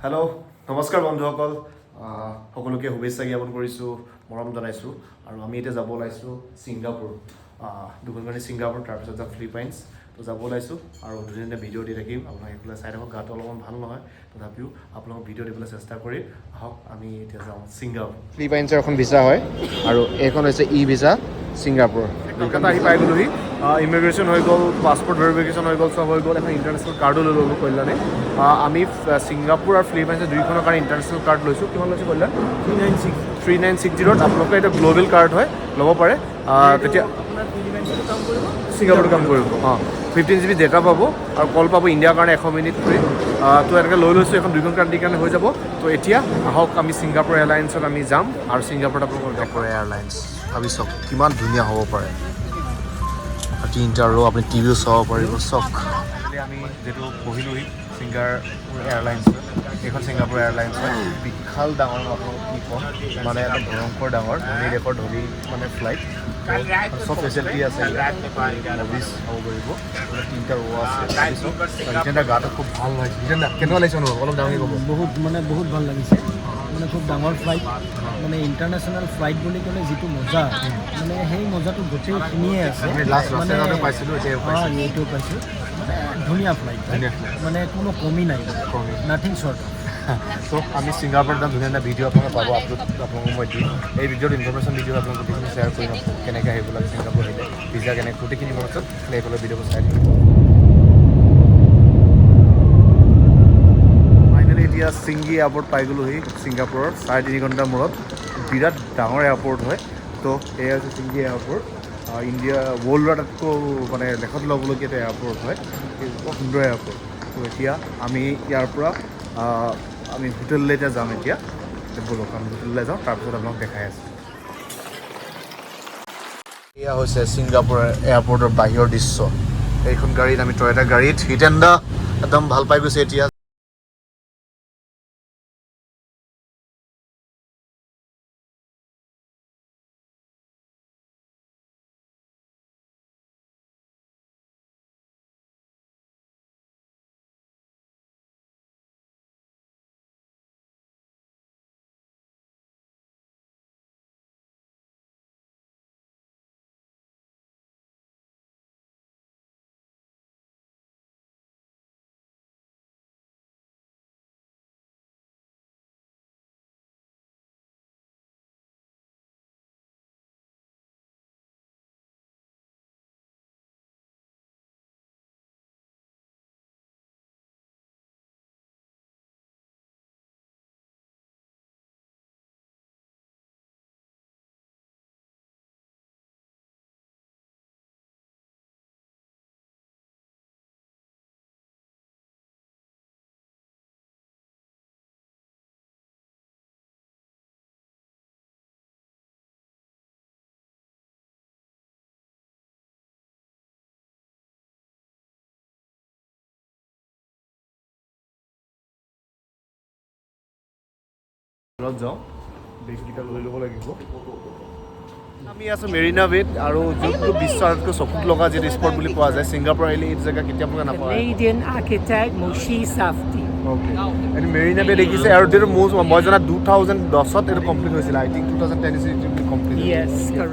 Hello' নমস্কাৰ বন্ধুসকল সকলোকে শুভেচ্ছা জ্ঞাপন কৰিছোঁ মৰম জনাইছোঁ আৰু আমি এতিয়া যাব ওলাইছোঁ ছিংগাপুৰ দুখনমানি ছিংগাপুৰ তাৰপিছত যাম ফিলিপাইনছ তো যাব ওলাইছোঁ আৰু ধুনীয়া ভিডিঅ' দি থাকিম আপোনালোকে এইফালে চাই থাকক গাটো অলপমান ভাল নহয় তথাপিও আপোনালোকক ভিডিঅ' দিবলৈ চেষ্টা কৰি আহক আমি এতিয়া যাওঁ ছিংগাপুৰ ফিলিপাইনছৰ এখন ভিছা হয় আৰু এইখন হৈছে ই ভিছা ছিংগাপুৰ কলকাতা আহি পাই গ'লোহি ইমিগ্ৰেশ্যন হৈ গ'ল পাছপৰ্ট ভেৰিফিকেশ্যন হৈ গ'ল চব হৈ গ'ল এখন ইণ্টাৰনেশ্যনেল কাৰ্ডো লৈ ল'লোঁ কল্যাণে আমি ছিংগাপুৰ আৰু ফিলিপাইনছৰ দুইখনৰ কাৰণে ইণ্টাৰনেশ্যনেল কাৰ্ড লৈছোঁ কিমান লৈছোঁ কল্যাণ 3960 আপোনালোকৰ এটা গ্ল'বেল কাৰ্ড হয় ল'ব পাৰে তেতিয়া ছিংগাপুৰত কাম কৰিব 15 GB ডেটা পাব আৰু কল পাব ইণ্ডিয়াৰ কাৰণে 100 মিনিট ফ্ৰী তো এনেকৈ লৈ লৈছোঁ এখন দুইখন কাণ্ট্ৰিৰ কাৰণে হৈ যাব তো এতিয়া আহক আমি ছিংগাপুৰ এয়াৰলাইন্সত আমি যাম আৰু ছিংগাপুৰত আপোনালোকৰ ছিংগাপুৰ এয়াৰলাইন্স ভাবি চাওক কিমান ধুনীয়া হ'ব পাৰে তিনিটা ৰ' আপুনি টিভিও চাব পাৰিব চাওক আমি যিহেতু বহিলোহি ছিংগাপুৰ এয়াৰলাইন্সত এইখন ছিংগাপুৰ এয়াৰলাইন্স হয় বিশাল ডাঙৰ আপোনালোক কি ক'ম মানে এটা ভয়ংকৰ ডাঙৰ ধনী দেশৰ ধনী মানে ফ্লাইট চব ফেচিলিটি আছে মুভিজ চাব পাৰিব তিনিটা ৰ' আছে জিতেন্দ্ৰ গাটো খুব ভাল লাগিছে জিতেন্দ্ৰ কেনেকুৱা লাগিছে অলপ ডাঙৰ ক'ব বহুত ভাল লাগিছে মানে খুব ডাঙৰ ফ্লাইট মানে ইণ্টাৰনেশ্যনেল ফ্লাইট বুলি ক'লে যিটো মজা মানে সেই মজাটো গোটেইখিনিয়ে আছে মানে এইটো পাইছোঁ ধুনীয়া ফ্লাইট মানে কোনো কমি নাই নাথিং শ্বৰ্ট চ' আমি ছিংগাপুৰত যাম ধুনীয়া ধুনীয়া ভিডিঅ' আপোনালোকে পাব আপোনালোকক মই দিম এই ভিডিঅ'ত ইনফৰ্মেশ্যন ভিডিঅ' আপোনালোক গোটেইখিনি শ্বেয়াৰ কৰিম কেনেকৈ আহিব লাগে ছিংগাপুৰ আহিলে ভিজা কেনেকৈ গোটেইখিনি মোৰ ওচৰত এইফালে ভিডিঅ'বোৰ চাই থাকিব ফাইনেলি এতিয়া ছিংগি এয়াৰপৰ্ট পাই গ'লোহি ছিংগাপুৰৰ 3.5 ঘণ্টাৰ মূৰত বিৰাট ডাঙৰ এয়াৰপৰ্ট হয় তো এয়া হৈছে ছিংগি এয়াৰপৰ্ট ইণ্ডিয়া ৱৰ্ল্ডৰ আটাইতকৈ মানে লেখত ল'বলগীয়া এটা এয়াৰপৰ্ট হয় বৰ সুন্দৰ এয়াৰপৰ্ট তো এতিয়া আমি ইয়াৰ পৰা আমি হোটেললৈ এতিয়া যাম এতিয়া ব'লক আমি হোটেললৈ যাওঁ তাৰপিছত আপোনাক দেখাই আছোঁ এয়া হৈছে ছিংগাপুৰ এয়াৰপৰ্টৰ বাহিৰৰ দৃশ্য এইখন গাড়ীত আমি টয়টা গাড়ীত হিতেন্দা একদম ভাল পাই গৈছে এতিয়া যাওঁ বেগকেইটা লৈ ল'ব লাগিব আমি আছোঁ মেৰিনা বেত আৰু যোনটো বিশ্বৰ আটাইতকৈ চকুত লগা যিটো স্পট বুলি কোৱা যায় ছিংগাপুৰ আহিলে এই জেগা কেতিয়াবা নাপায় Canadian architect Moshe Safdie. Okay এইটো মেৰিনা বে দেখিছে আৰু যিটো মই জনা 2010ত এইটো কমপ্লিট হৈছিলে আই থিংক 2010 কমপ্লিট Yes, correct.